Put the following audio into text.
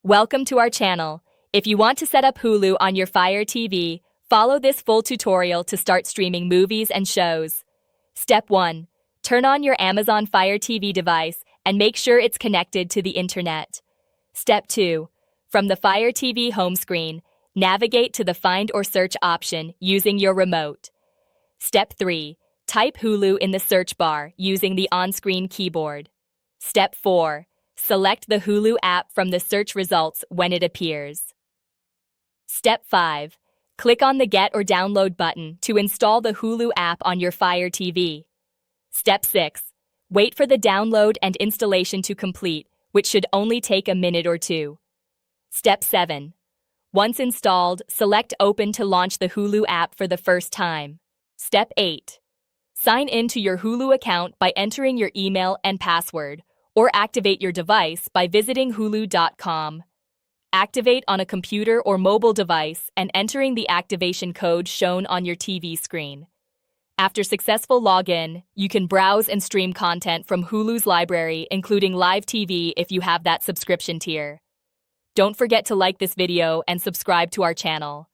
Welcome to our channel. If you want to set up Hulu on your Fire TV, follow this full tutorial to start streaming movies and shows. Step 1. Turn on your Amazon Fire TV device and make sure it's connected to the internet. Step 2. From the Fire TV home screen, navigate to the Find or Search option using your remote. Step 3. Type Hulu in the search bar using the on-screen keyboard. Step 4. Select the Hulu app from the search results when it appears. Step 5. Click on the Get or Download button to install the Hulu app on your Fire TV. Step 6. Wait for the download and installation to complete, which should only take a minute or two. Step 7. Once installed, select Open to launch the Hulu app for the first time. Step 8. Sign in to your Hulu account by entering your email and password, or activate your device by visiting hulu.com. Activate on a computer or mobile device and entering the activation code shown on your TV screen. After successful login, you can browse and stream content from Hulu's library, including live TV if you have that subscription tier. Don't forget to like this video and subscribe to our channel.